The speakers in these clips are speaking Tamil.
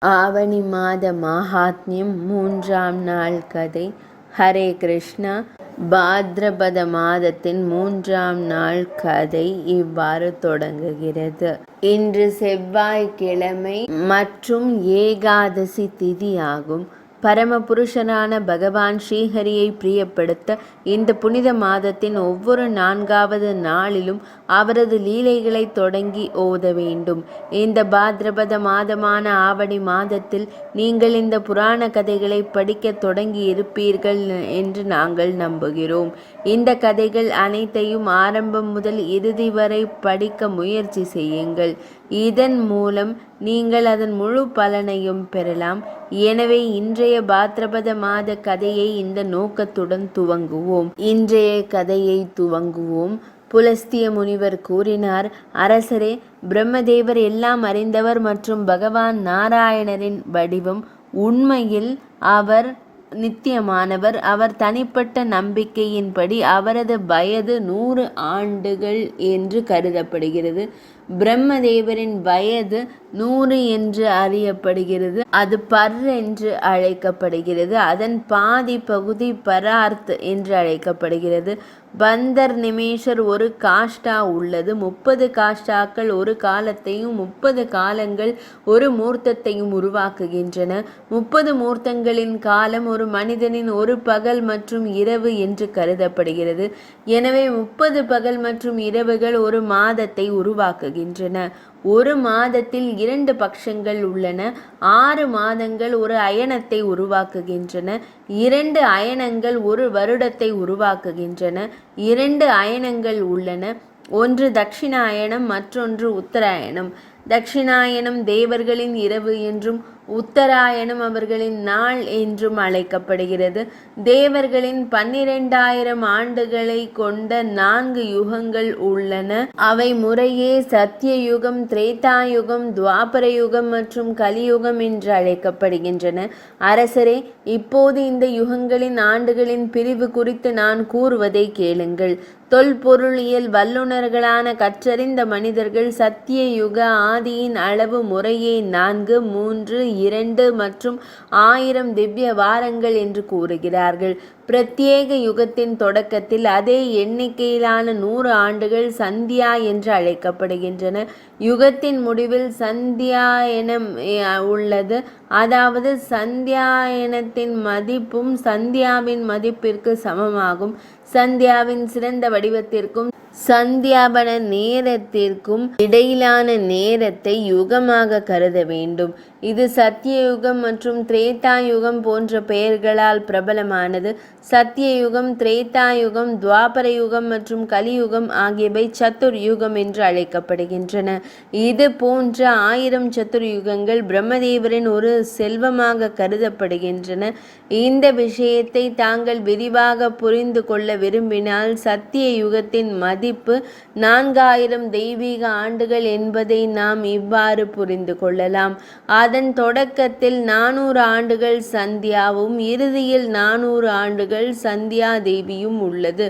ஆவணி மாத மாஹாத்மியம் 3ஆம் நாள் கதை. ஹரே கிருஷ்ணா. பாத்ரபத மாதத்தின் 3ஆம் நாள் கதை இவ்வாறு தொடங்குகிறது. இன்று செவ்வாய்க்கிழமை மற்றும் ஏகாதசி திதி ஆகும். பரமபுருஷனான பகவான் ஸ்ரீஹரியை பிரியப்படுத்த இந்த புனித மாதத்தின் ஒவ்வொரு 4வது நாளிலும் அவரது லீலைகளை தொடங்கி ஓத வேண்டும். இந்த பாத்ரபத மாதமான ஆவணி மாதத்தில் நீங்கள் இந்த புராண கதைகளை படிக்க தொடங்கி இருப்பீர்கள் என்று நாங்கள் நம்புகிறோம். இந்த கதைகள் அனைத்தையும் ஆரம்பம் முதல் இறுதி வரை படிக்க முயற்சி செய்யுங்கள். இதன் மூலம் நீங்கள் அதன் முழு பலனையும் பெறலாம். எனவே இன்றைய பாத்ரபத மாத கதையை இந்த நோக்கத்துடன் துவங்குவோம். இன்றைய கதையை துவங்குவோம். புலஸ்திய முனிவர் கூறினார், அரசரே, பிரம்மதேவர் எல்லாம் அறிந்தவர் மற்றும் பகவான் நாராயணரின் வடிவம். உண்மையில் அவர் நித்தியமானவர். அவர் தனிப்பட்ட நம்பிக்கையின்படி அவரது வயது 100 ஆண்டுகள் என்று கருதப்படுகிறது. பிரம்மதேவரின் வயது 100 என்று அறியப்படுகிறது. அது பர் என்று அழைக்கப்படுகிறது. அதன் பாதி பகுதி பரார்த் என்று அழைக்கப்படுகிறது. பந்தர் நிமேஷர் ஒரு காஷ்டா உள்ளது. 30 காஷ்டாக்கள் ஒரு காலத்தையும் 30 காலங்கள் ஒரு மூர்த்தத்தையும் உருவாக்குகின்றன. 30 மூர்த்தங்களின் காலம் ஒரு மனிதனின் ஒரு பகல் மற்றும் இரவு என்று கருதப்படுகிறது. எனவே 30 பகல் மற்றும் இரவுகள் ஒரு மாதத்தை உருவாக்குகின்றன. ஒரு மாதத்தில் 2 பட்சங்கள் உள்ளன. 6 மாதங்கள் ஒரு அயனத்தை உருவாக்குகின்றன. 2 அயனங்கள் ஒரு வருடத்தை உருவாக்குகின்றன. 2 அயனங்கள் உள்ளன. ஒன்று தட்சிணாயனம், மற்றொன்று உத்தராயணம். தட்சிணாயனம் தேவர்களின் இரவு என்றும் உத்தராயணம் அவர்களின் நாள் என்றும் அழைக்கப்படுகிறது. தேவர்களின் 12,000 ஆண்டுகளை கொண்ட 4 யுகங்கள் உள்ளன. அவை முறையே சத்தியயுகம், திரேதாயுகம், துவாபர யுகம் மற்றும் கலியுகம் என்று அழைக்கப்படுகின்றன. அரசரே, இப்போது இந்த யுகங்களின் ஆண்டுகளின் பிரிவு குறித்து நான் கூறுவதை கேளுங்கள். தொல்பொருளியல் வல்லுநர்களான கற்றறிந்த மனிதர்கள் சத்திய யுக ஆதியின் அளவு முறையே 4, 3, 2 மற்றும் 1000 திவ்ய வாரங்கள் என்று கூறுகிறார்கள். பிரத்யேக யுகத்தின் தொடக்கத்தில் அதே எண்ணிக்கையிலான 100 ஆண்டுகள் சந்தியா என்று அழைக்கப்படுகின்றன. யுகத்தின் முடிவில் சந்தியாயனம் உள்ளது. அதாவது சந்தியாயனத்தின் மதிப்பும் சந்தியாவின் மதிப்பிற்கு சமமாகும். சந்தியாவின் சிறந்த வடிவத்திற்கும் சந்தியாபன நேரத்திற்கும் இடையிலான நேரத்தை யுகமாக கருத வேண்டும். இது சத்தியயுகம் மற்றும் திரேதாயுகம் போன்ற பெயர்களால் பிரபலமானது. சத்தியயுகம், திரேதாயுகம், துவாபர யுகம் மற்றும் கலியுகம் ஆகியவை சத்துர்யுகம் என்று அழைக்கப்படுகின்றன. இது போன்ற 1000 சத்துர்யுகங்கள் பிரம்மதேவரின் ஒரு செல்வமாக கருதப்படுகின்றன. இந்த விஷயத்தை தாங்கள் விரிவாக புரிந்து கொள்ள விரும்பினால் சத்திய யுகத்தின் மதிப்பு 4000 தெய்வீக ஆண்டுகள் என்பதை நாம் இவ்வாறு புரிந்து கொள்ளலாம். அதன் தொடக்கத்தில் 400 ஆண்டுகள் சந்தியாவும் இறுதியில் 400 ஆண்டுகள் சந்தியா தேவியும் உள்ளது.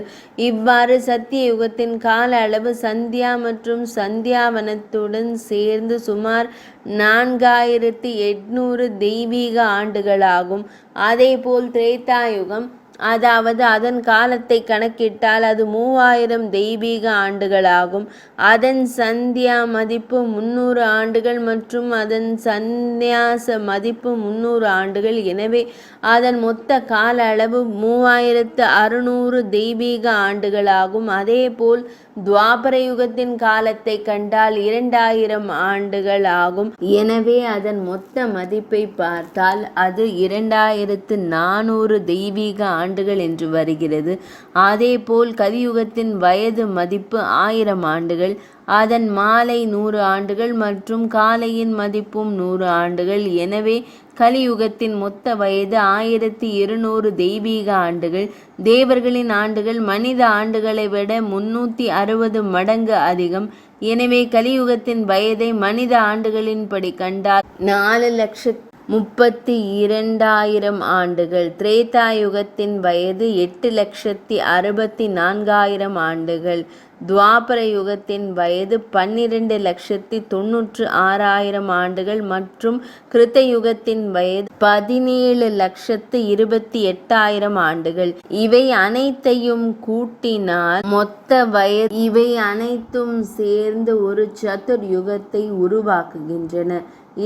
இவ்வாறு சத்திய யுகத்தின் கால அளவு சந்தியா மற்றும் சந்தியாவனத்துடன் சேர்ந்து சுமார் 4800 தெய்வீக ஆண்டுகளாகும். அதேபோல் திரேதாயுகம், அதாவது அதன் காலத்தை கணக்கிட்டால் அது 3000 தெய்வீக ஆண்டுகளாகும். அதன் சந்தியா மதிப்பு 300 ஆண்டுகள் மற்றும் அதன் சந்நியாச மதிப்பு 300 ஆண்டுகள். எனவே அதன் மொத்த கால அளவு 3600 தெய்வீக ஆண்டுகளாகும். அதேபோல் துவாபர யுகத்தின் காலத்தை கண்டால் 2000 ஆண்டுகள் ஆகும். எனவே அதன் மொத்த மதிப்பை பார்த்தால் அது 2400 தெய்வீக ஆண்டுகள் என்று வருகிறது. அதேபோல் கலியுகத்தின் வயது மதிப்பு 1000 ஆண்டுகள். அதன் மாலை 100 ஆண்டுகள் மற்றும் காலையின் மதிப்பும் 100 ஆண்டுகள். எனவே கலியுகத்தின் மொத்த வயது 1200 தெய்வீக ஆண்டுகள். தேவர்களின் ஆண்டுகள் மனித ஆண்டுகளை விட 360 மடங்கு அதிகம். எனவே கலியுகத்தின் வயதை மனித ஆண்டுகளின்படி கண்டால் 4,32,000 ஆண்டுகள். திரேதாயுகத்தின் வயது 8,64,000 ஆண்டுகள். துவாபர யுகத்தின் வயது 12,96,000 ஆண்டுகள் மற்றும் கிருத்த யுகத்தின் வயது 17,28,000 ஆண்டுகள். இவை அனைத்தையும் கூட்டினால் மொத்த வயது இவை அனைத்தும் சேர்ந்து ஒரு சதுர் யுகத்தை உருவாக்குகின்றன.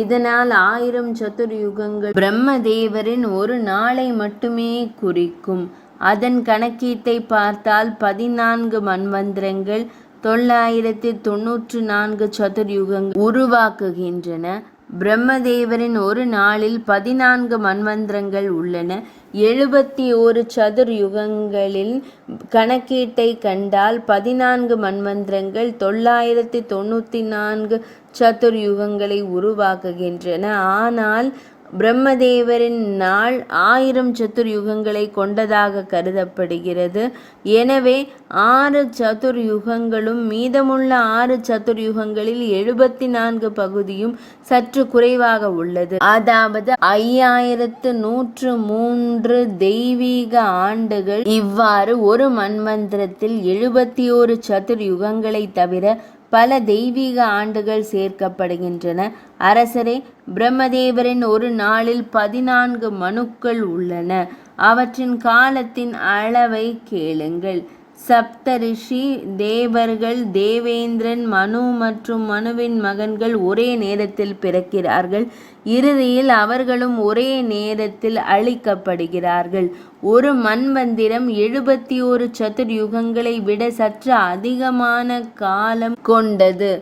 இதனால் 1000 சதுர் யுகங்கள் பிரம்மதேவரின் ஒரு நாளை மட்டுமே குறிக்கும். அதன் கணக்கீட்டை பார்த்தால் 14 மன்வந்திரங்கள் 994 சதுர் யுகங்கள் உருவாக்குகின்றன. பிரம்மதேவரின் ஒரு நாளில் 14 மன்வந்திரங்கள் உள்ளன. 71 சதுர் யுகங்களின் கணக்கீட்டை கண்டால் 14 மன்வந்திரங்கள் 994 சதுர் யுகங்களை உருவாக்குகின்றன. ஆனால் பிரம்மதேவரின் நாள் 1000 சதுர் யுகங்களை கொண்டதாக கருதப்படுகிறது. எனவே 6 சதுர் யுகங்களும் மீதமுள்ள 6 சதுர் யுகங்களில் 74 பகுதியும் சற்று குறைவாக உள்ளது. அதாவது 5103 தெய்வீக ஆண்டுகள். இவ்வாறு ஒரு மன்வந்திரத்தில் 71 சதுர் யுகங்களை தவிர பல தெய்வீக ஆண்டுகள் சேர்க்கப்படுகின்றன. அரசரே, பிரம்மதேவரின் ஒரு நாளில் 14 மனுக்கள் உள்ளன. அவற்றின் காலத்தின் அளவை கேளுங்கள். சப்தரிஷி தேவர்கள், தேவேந்திரன், மனு மற்றும் மனுவின் மகன்கள் ஒரே நேரத்தில் பிறக்கிறார்கள். இறுதியில் அவர்களும் ஒரே நேரத்தில் அழிக்கப்படுகிறார்கள். ஒரு மன்வந்திரம் 71 சதுர் யுகங்களை விட சற்று அதிகமான காலம் கொண்டது.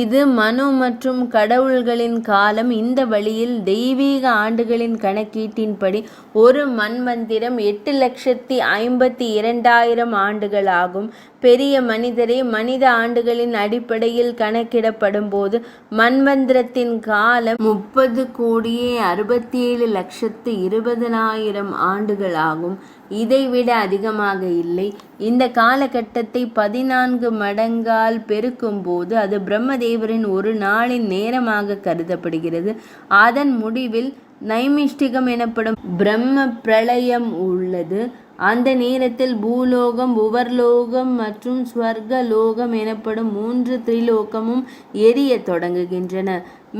இது மனு மற்றும் கடவுள்களின் காலம். இந்த வழியில் தெய்வீக ஆண்டுகளின் கணக்கீட்டின்படி ஒரு மன்வந்திரம் 8,52,000 ஆண்டுகள் ஆகும். பெரிய மனிதரே, மனித ஆண்டுகளின் அடிப்படையில் கணக்கிடப்படும் போது மன்வந்திரத்தின் காலம் 30,67,20,000 ஆண்டுகள் ஆகும். இதைவிட அதிகமாக இல்லை. இந்த காலகட்டத்தை 14 மடங்கால் பெருக்கும் போது அது பிரம்மதேவரின் ஒரு நாளின் நேரமாக கருதப்படுகிறது. அதன் முடிவில் நைமிஷ்டிகம் எனப்படும் பிரம்ம பிரளயம் உள்ளது. அந்த நேரத்தில் பூலோகம், புவர்லோகம் மற்றும் ஸ்வர்கலோகம் எனப்படும் 3 திரிலோகமும் எரிய தொடங்குகின்றன.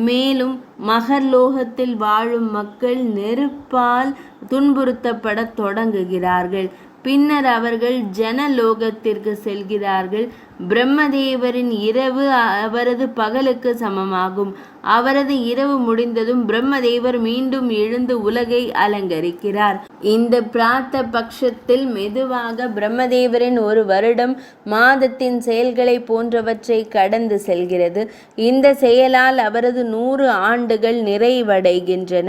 மேலும் மகர்லோகத்தில் வாழும் மக்கள் நெருப்பால் துன்புறுத்தப்பட தொடங்குகிறார்கள். பின்னர் அவர்கள் ஜனலோகத்திற்கு செல்கிறார்கள். பிரம்மதேவரின் இரவு அவரது பகலுக்கு சமமாகும். அவரது இரவு முடிந்ததும் பிரம்மதேவர் மீண்டும் எழுந்து உலகை அலங்கரிக்கிறார். இந்த பிராத்த பட்சத்தில் மெதுவாக பிரம்மதேவரின் ஒரு வருடம் மாதத்தின் செயல்களை போன்றவற்றை கடந்து செல்கிறது. இந்த செயலால் அவரது 100 ஆண்டுகள் நிறைவடைகின்றன.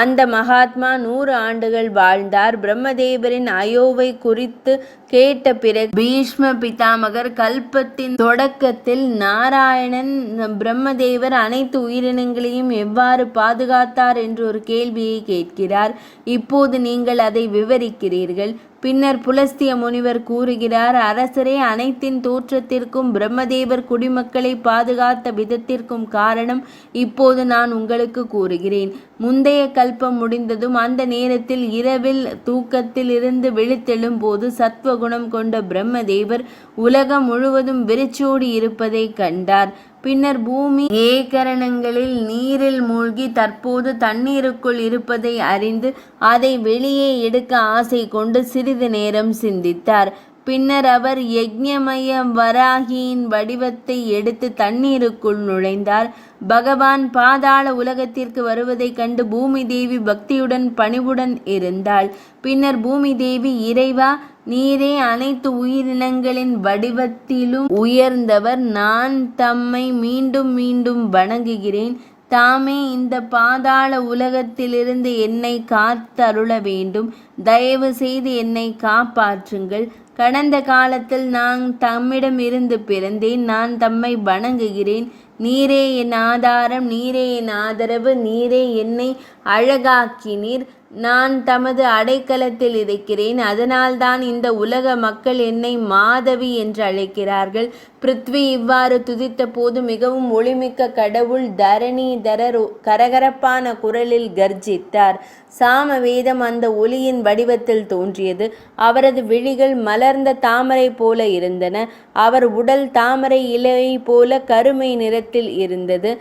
அந்த மகாத்மா 100 ஆண்டுகள் வாழ்ந்தார். பிரம்மதேவரின் அயோவை குறித்து கேட்ட பிறகு பீஷ்ம பிதாமகர் கல்பத்தின் தொடக்கத்தில் நாராயணன் பிரம்மதேவர் அனைத்து உயிரினங்களையும் எவ்வாறு பாதுகாத்தார் என்று ஒரு கேள்வியை கேட்கிறார். இப்போது நீங்கள் அதை விவரிக்கிறீர்கள். பின்னர் புலஸ்திய முனிவர் கூறுகிறார், அரசரே, அனைத்தின் தோற்றத்திற்கும் பிரம்மதேவர் குடிமக்களை பாதுகாத்த விதத்திற்கும் காரணம் இப்போது நான் உங்களுக்கு கூறுகிறேன். முந்தைய கல்பம் முடிந்ததும் அந்த நேரத்தில் இரவில் தூக்கத்தில் இருந்து விழித்தெழும் போது சத்வகுணம் கொண்ட பிரம்மதேவர் உலகம் முழுவதும் விரிச்சோடி இருப்பதை கண்டார். பின்னர் பூமி ஏகரணங்களில் நீரில் மூழ்கி தற்போது தண்ணீருக்குள் இருப்பதை அறிந்து அதை வெளியே எடுக்க ஆசை கொண்டு சிறிது நேரம் சிந்தித்தார். பின்னர் அவர் யக்ஞமய வராகியின் வடிவத்தை எடுத்து தண்ணீருக்குள் நுழைந்தார். பகவான் பாதாள உலகத்திற்கு வருவதைக் கண்டு பூமி தேவி பக்தியுடன் பணிவுடன் இருந்தாள். பின்னர் பூமி தேவி, இறைவா, நீரே அனைத்து உயிரினங்களின் வடிவத்திலும் உயர்ந்தவர். நான் தம்மை மீண்டும் மீண்டும் வணங்குகிறேன். தாமே இந்த பாதாள உலகத்திலிருந்து என்னை காத்தருள வேண்டும். தயவு செய்து என்னை காப்பாற்றுங்கள். கடந்த காலத்தில் நான் தம்மிடம் இருந்து பிறந்தேன். நான் தம்மை வணங்குகிறேன். நீரே என் ஆதாரம், நீரே என் ஆதரவு, நீரே என்னை அழகாக்கினீர். நான் தமது அடைக்கலத்தில் இருக்கிறேன். அதனால்தான் இந்த உலக மக்கள் என்னை மாதவி என்று அழைக்கிறார்கள். பிருத்வி இவ்வாறு துதித்த போது மிகவும் ஒளிமிக்க கடவுள் தரணீதரர் கரகரப்பான குரலில் கர்ஜித்தார். சாமவேதம் அந்த ஒளியின் வடிவத்தில் தோன்றியது. அவரது விழிகள் மலர்ந்த தாமரை போல இருந்தன. அவர் உடல் தாமரை இலை போல கருமை நிறத்தில் இருந்தது.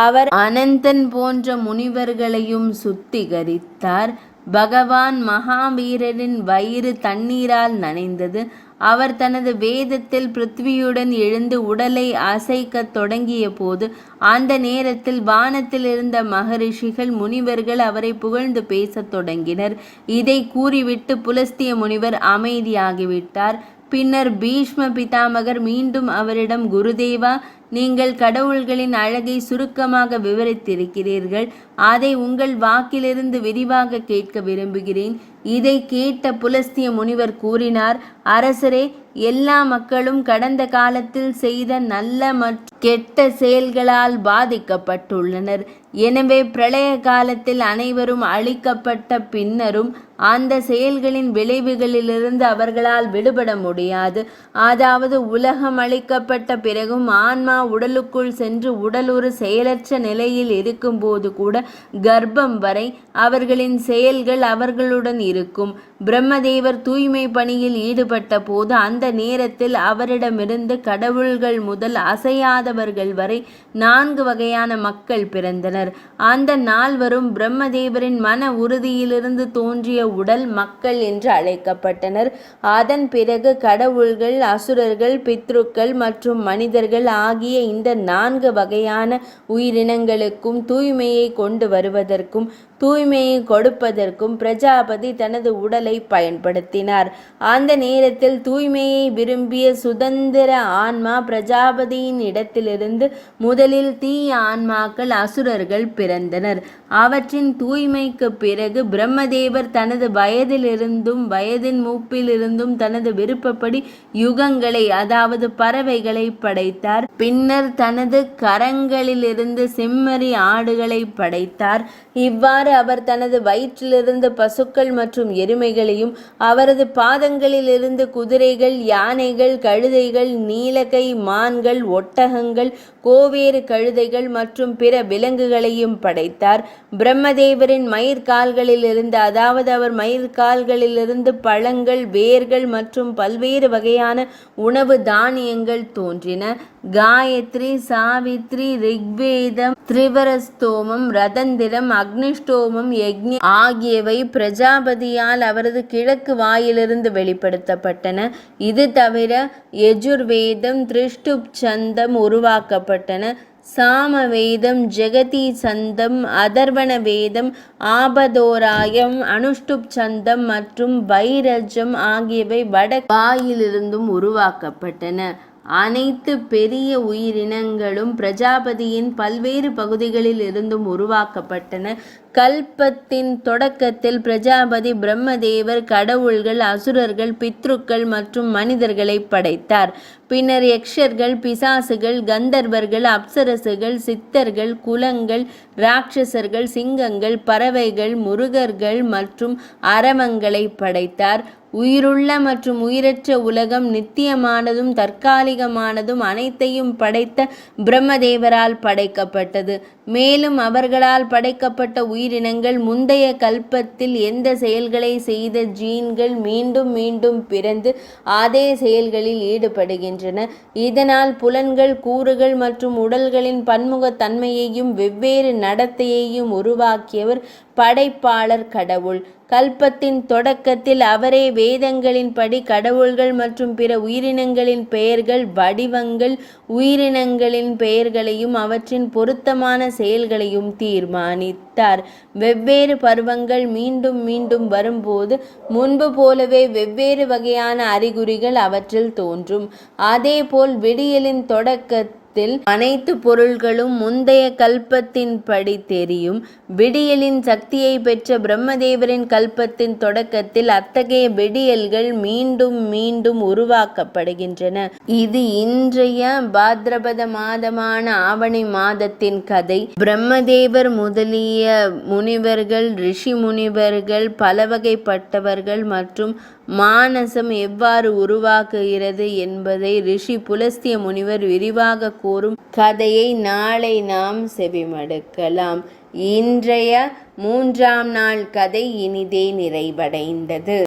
அவர் அனந்தன் போன்ற முனிவர்களையும் சுத்திகரித்தார். பகவான் மகாவீரரின் வயிறு தண்ணீரால் நனைந்தது. அவர் தனது வேதத்தில் பிருத்வியுடன் எழுந்து உடலை அசைக்கத் தொடங்கிய போது அந்த நேரத்தில் வானத்தில் இருந்த மகரிஷிகள் முனிவர்கள் அவரை புகழ்ந்து பேசத் தொடங்கினர். இதை கூறிவிட்டு புலஸ்திய முனிவர் அமைதியாகிவிட்டார். பின்னர் பீஷ்ம பிதாமகர் மீண்டும் அவரிடம், குருதேவா, நீங்கள் கடவுள்களின் அழகை சுருக்கமாக விவரித்திருக்கிறீர்கள். அதை உங்கள் வாக்கிலிருந்து விரிவாக கேட்க விரும்புகிறேன். இதை கேட்ட புலஸ்திய முனிவர் கூறினார், அரசரே, எல்லா மக்களும் கடந்த காலத்தில் செய்த நல்ல மற்றும் கெட்ட செயல்களால் பாதிக்கப்பட்டுள்ளனர். எனவே பிரளய காலத்தில் அனைவரும் அழிக்கப்பட்ட பின்னரும் அந்த செயல்களின் விளைவுகளிலிருந்து அவர்களால் விடுபட முடியாது. அதாவது உலகம் அழிக்கப்பட்ட பிறகும் ஆன்மா உடலுக்குள் சென்று உடல் ஒரு செயலற்ற நிலையில் இருக்கும்போது கூட கர்ப்பம் வரை அவர்களின் செயல்கள் அவர்களுடன் இருக்கும். பிரம்மதேவர் தூய்மை பணியில் ஈடுபட்ட போது அந்த நேரத்தில் அவரிடமிருந்து கடவுள்கள் முதல் அசையாதவர்கள் வரை 4 வகையான மக்கள் பிறந்தனர். அந்த நால்வரும் பிரம்மதேவரின் மன உறுதியிலிருந்து தோன்றிய உடல் மக்கள் என்று அழைக்கப்பட்டனர். அதன் பிறகு கடவுள்கள், அசுரர்கள், பித்ருக்கள் மற்றும் மனிதர்கள் ஆகிய இந்த 4 வகையான உயிரினங்களுக்கும் தூய்மையை கொண்டு வருவதற்கும் தூய்மையை கொடுப்பதற்கும் பிரஜாபதி தனது உடலை பயன்படுத்தினார். அந்த நேரத்தில் தூய்மையை விரும்பிய சுதந்திர ஆன்மா பிரஜாபதியின் இடத்திலிருந்து முதலில் தீய ஆன்மாக்கள் அசுரர்கள் பிறந்தனர். அவற்றின் தூய்மைக்கு பிறகு பிரம்மதேவர் தனது வயதிலிருந்தும் வயதின் மூப்பிலிருந்தும் தனது விருப்பப்படி யுகங்களை, அதாவது பறவைகளை படைத்தார். பின்னர் தனது கரங்களிலிருந்து செம்மறி ஆடுகளை படைத்தார். இவ்வாறு அவர் தனது வயிற்றிலிருந்து பசுக்கள் மற்றும் எருமைகளையும் அவரது பாதங்களிலிருந்து குதிரைகள், யானைகள், கழுதைகள், நீலகை மான்கள், ஒட்டகங்கள், கோவேறு கழுதைகள் மற்றும் பிற விலங்குகளையும் படைத்தார். பிரம்மதேவரின் மயிர்கால்களிலிருந்து, அதாவது அவர் மயிர்கால்களிலிருந்து பழங்கள், வேர்கள் மற்றும் பல்வேறு வகையான உணவு தானியங்கள் தோன்றின. காயத்ரி, சாவித்ரி, ரிக்வேதம், திரிவரஸ்தோமம், ரதந்திரம், அக்னிஷ்டோமம், யக்ஞ ஆகியவை பிரஜாபதியால் அவரது கிழக்கு வாயிலிருந்து வெளிப்படுத்தப்பட்டன. இது தவிர யஜுர்வேதம், திருஷ்டுப் சந்தம் உருவாக்கப்பட்டன. சாமவேதம், ஜெகதி சந்தம், அதர்வண வேதம், ஆபதோராயம், அனுஷ்டுப் சந்தம் மற்றும் வைரஜம் ஆகியவை வட வாயிலிருந்தும் உருவாக்கப்பட்டன. அனைத்து பெரிய உயிரினங்களும் பிரஜாபதியின் பல்வேறு பகுதிகளில் இருந்தும் உருவாக்கப்பட்டன. கல்பத்தின் தொடக்கத்தில் பிரஜாபதி பிரம்மதேவர், கடவுள்கள், அசுரர்கள், பித்ருக்கள் மற்றும் மனிதர்களை படைத்தார். பின்னர் யக்ஷர்கள், பிசாசுகள், கந்தர்வர்கள், அப்சரசுகள், சித்தர்கள், குலங்கள், ராட்சசர்கள், சிங்கங்கள், பறவைகள், முருகர்கள் மற்றும் அரவங்களை படைத்தார். உயிருள்ள மற்றும் உயிரற்ற உலகம், நித்தியமானதும் தற்காலிகமானதும் அனைத்தையும் படைத்த பிரம்மதேவரால் படைக்கப்பட்டது. மேலும் அவர்களால் படைக்கப்பட்ட உயிரினங்கள் முந்தைய கல்பத்தில் எந்த செயல்களை செய்த ஜீன்கள் மீண்டும் மீண்டும் பிறந்து அதே செயல்களில் ஈடுபடுகின்றன. இதனால் புலன்கள், கூறுகள் மற்றும் உடல்களின் பன்முகத்தன்மையையும் வெவ்வேறு நடத்தையையும் உருவாக்கியவர் படைப்பாளர் கடவுள். கல்பத்தின் தொடக்கத்தில் அவரே வேதங்களின் படி கடவுள்கள் மற்றும் பிற உயிரினங்களின் பெயர்கள், வடிவங்கள், உயிரினங்களின் பெயர்களையும் அவற்றின் பொருத்தமான செயல்களையும் தீர்மானித்தார். வெவ்வேறு பருவங்கள் மீண்டும் மீண்டும் வரும்போது முன்பு போலவே வெவ்வேறு வகையான அறிகுறிகள் அவற்றில் தோன்றும். அதேபோல் விடியலின் தொடக்கத்தில் அனைத்து பொருள்களும் முந்தைய கல்பத்தின்படி தெரியும். விடியலின் சக்தியை பெற்ற பிரம்மதேவரின் கல்பத்தின் தொடக்கத்தில் அத்தகைய விடியல்கள் மீண்டும் மீண்டும் உருவாக்கப்படுகின்றன. இது இன்றைய பாத்ரபத மாதமான ஆவணி மாதத்தின் கதை. பிரம்மதேவர் முதலிய முனிவர்கள், ரிஷி முனிவர்கள், பலவகைப்பட்டவர்கள் மற்றும் மானசம் எவ்வாறு உருவாக்குகிறது என்பதை ரிஷி புலஸ்திய முனிவர் விரிவாக கூறும் கதையை நாளை நாம் செவிமடுக்கலாம். இன்றைய 3ஆம் நாள் கதை இனிதே நிறைவடைந்தது.